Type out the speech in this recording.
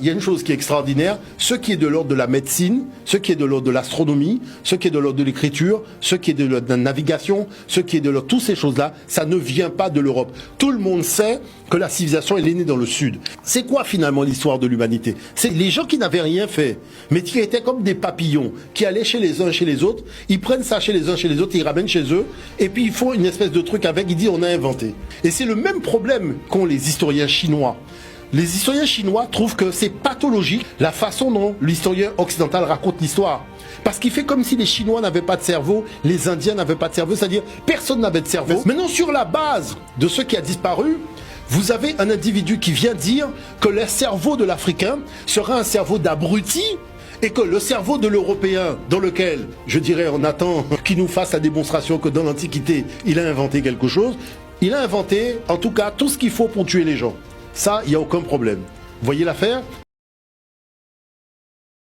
Il y a une chose qui est extraordinaire, ce qui est de l'ordre de la médecine, ce qui est de l'ordre de l'astronomie, ce qui est de l'ordre de l'écriture, ce qui est de l'ordre de la navigation, ce qui est de l'ordre de toutes ces choses-là, ça ne vient pas de l'Europe. Tout le monde sait que la civilisation elle est née dans le Sud. C'est quoi finalement l'histoire de l'humanité? C'est les gens qui n'avaient rien fait, mais qui étaient comme des papillons, qui allaient chez les uns chez les autres, ils prennent ça chez les uns chez les autres, ils ramènent chez eux, et puis ils font une espèce de truc avec, ils disent on a inventé. Et c'est le même problème qu'ont les historiens chinois. Les historiens chinois trouvent que c'est pathologique la façon dont l'historien occidental raconte l'histoire. Parce qu'il fait comme si les Chinois n'avaient pas de cerveau, les Indiens n'avaient pas de cerveau, c'est-à-dire personne n'avait de cerveau. Maintenant, sur la base de ce qui a disparu, vous avez un individu qui vient dire que le cerveau de l'Africain sera un cerveau d'abruti et que le cerveau de l'Européen, dans lequel, je dirais, on attend qu'il nous fasse la démonstration que dans l'Antiquité, il a inventé quelque chose, il a inventé, en tout cas, tout ce qu'il faut pour tuer les gens. Ça, il n'y a aucun problème. Vous voyez l'affaire?